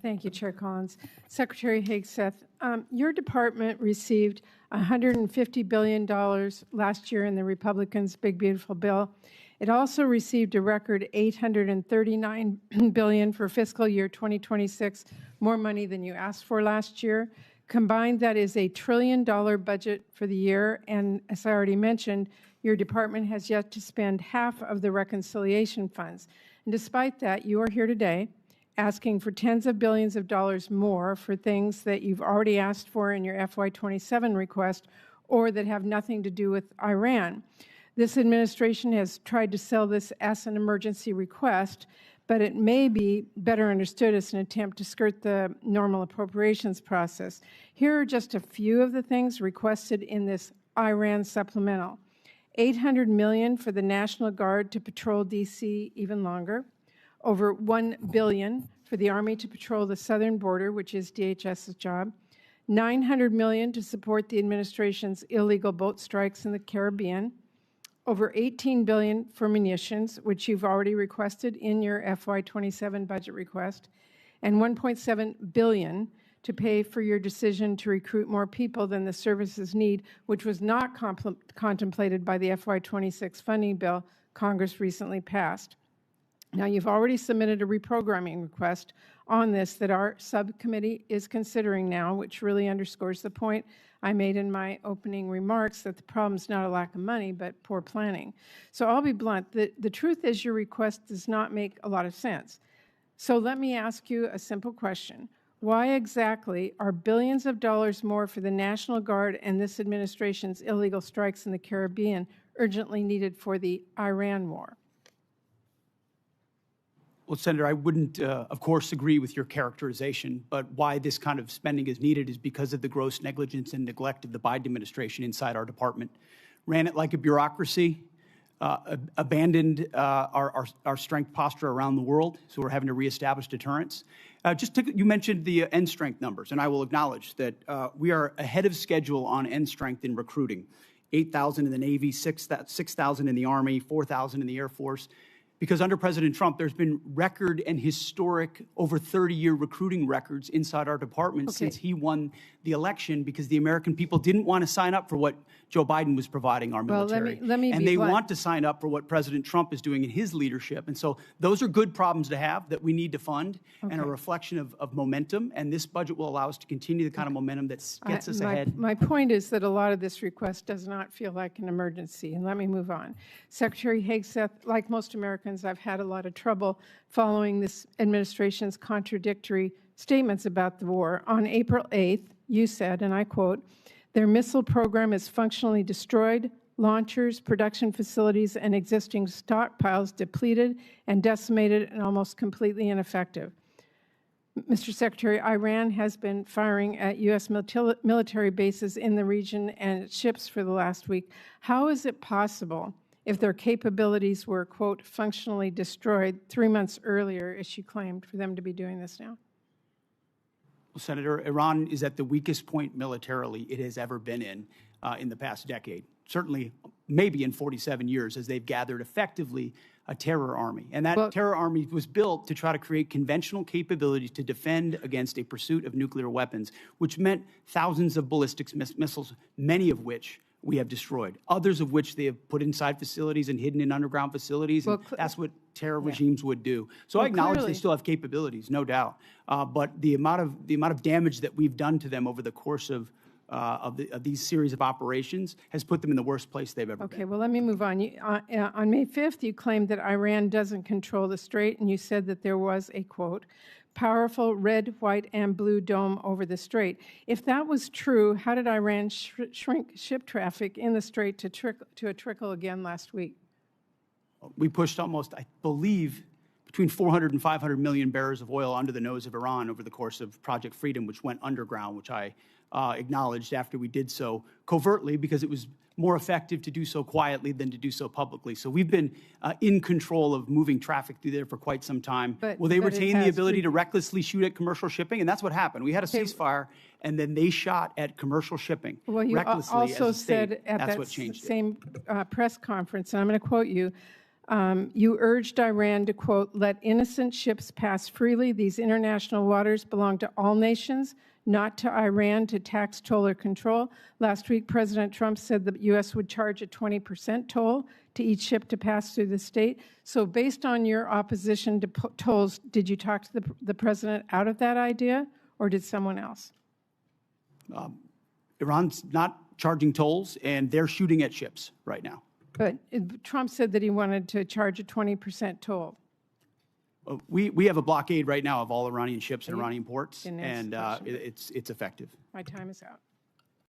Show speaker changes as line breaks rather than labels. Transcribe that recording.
Thank you, Chair Collins. Secretary Hegseth, your department received $150 billion last year in the Republicans' Big Beautiful Bill. It also received a record $839 billion for fiscal year 2026, more money than you asked for last year. Combined, that is $1 trillion budget for the year, and as I already mentioned, your department has yet to spend half of the reconciliation funds. And despite that, you are here today asking for tens of billions of dollars more for things that you've already asked for in your FY27 request or that have nothing to do with Iran. This administration has tried to sell this as an emergency request, but it may be better understood as an attempt to skirt the normal appropriations process. Here are just a few of the things requested in this Iran supplemental. $800 million for the National Guard to patrol D.C. even longer. Over $1 billion for the Army to patrol the southern border, which is DHS's job. $900 million to support the administration's illegal boat strikes in the Caribbean. Over $18 billion for munitions, which you've already requested in your FY27 budget request. And $1.7 billion to pay for your decision to recruit more people than the services need, which was not contemplated by the FY26 funding bill Congress recently passed. Now, you've already submitted a reprogramming request on this that our subcommittee is considering now, which really underscores the point I made in my opening remarks that the problem is not a lack of money, but poor planning. So I'll be blunt. The truth is your request does not make a lot of sense. So let me ask you a simple question. Why exactly are billions of dollars more for the National Guard and this administration's illegal strikes in the Caribbean urgently needed for the Iran war?
Well, Senator, I wouldn't, of course, agree with your characterization, but why this kind of spending is needed is because of the gross negligence and neglect of the Biden administration inside our department. Ran it like a bureaucracy, abandoned our strength posture around the world, so we're having to reestablish deterrence. You mentioned the end strength numbers, and I will acknowledge that we are ahead of schedule on end strength in recruiting. 8,000 in the Navy, 6,000 in the Army, 4,000 in the Air Force. Because under President Trump, there's been record and historic over 30-year recruiting records inside our department since he won the election because the American people didn't want to sign up for what Joe Biden was providing our military. And they want to sign up for what President Trump is doing in his leadership. And so those are good problems to have that we need to fund and a reflection of momentum. And this budget will allow us to continue the kind of momentum that gets us ahead.
My point is that a lot of this request does not feel like an emergency. And let me move on. Secretary Hegseth, like most Americans, I've had a lot of trouble following this administration's contradictory statements about the war. On April 8th, you said, and I quote, "Their missile program is functionally destroyed, launchers, production facilities, and existing stockpiles depleted and decimated and almost completely ineffective." Mr. Secretary, Iran has been firing at U.S. military bases in the region and its ships for the last week. How is it possible, if their capabilities were, quote, functionally destroyed 3 months earlier, as she claimed, for them to be doing this now?
Well, Senator, Iran is at the weakest point militarily it has ever been in the past decade. Certainly, maybe in 47 years, as they've gathered effectively a terror army. And that terror army was built to try to create conventional capabilities to defend against a pursuit of nuclear weapons, which meant thousands of ballistic missiles, many of which we have destroyed, others of which they have put inside facilities and hidden in underground facilities. And that's what terror regimes would do. So I acknowledge they still have capabilities, no doubt. But the amount of damage that we've done to them over the course of these series of operations has put them in the worst place they've ever been.
Okay, well, let me move on. On May 5th, you claimed that Iran doesn't control the strait, and you said that there was a, quote, powerful red, white, and blue dome over the strait. If that was true, how did Iran shrink ship traffic in the strait to a trickle again last week?
We pushed almost, I believe, between 400 and 500 million barrels of oil under the nose of Iran over the course of Project Freedom, which went underground, which I acknowledged after we did so covertly because it was more effective to do so quietly than to do so publicly. So we've been in control of moving traffic through there for quite some time. Will they retain the ability to recklessly shoot at commercial shipping? And that's what happened. We had a ceasefire, and then they shot at commercial shipping
well, you
recklessly
also
as a state.
said at
that's
that
what changed
same press conference, and I'm going to quote you, You urged Iran to, quote, let innocent ships pass freely. These international waters belong to all nations, not to Iran to tax, toll, or control. Last week, President Trump said the U.S. would charge a 20% toll to each ship to pass through the state. So based on your opposition to tolls, did you talk to the president out of that idea, or did someone else?
Iran's not charging tolls, and they're shooting at ships right now.
But Trump said that he wanted to charge a 20% toll.
We have a blockade right now of all Iranian ships in Iranian ports, and it's effective.
My time is out.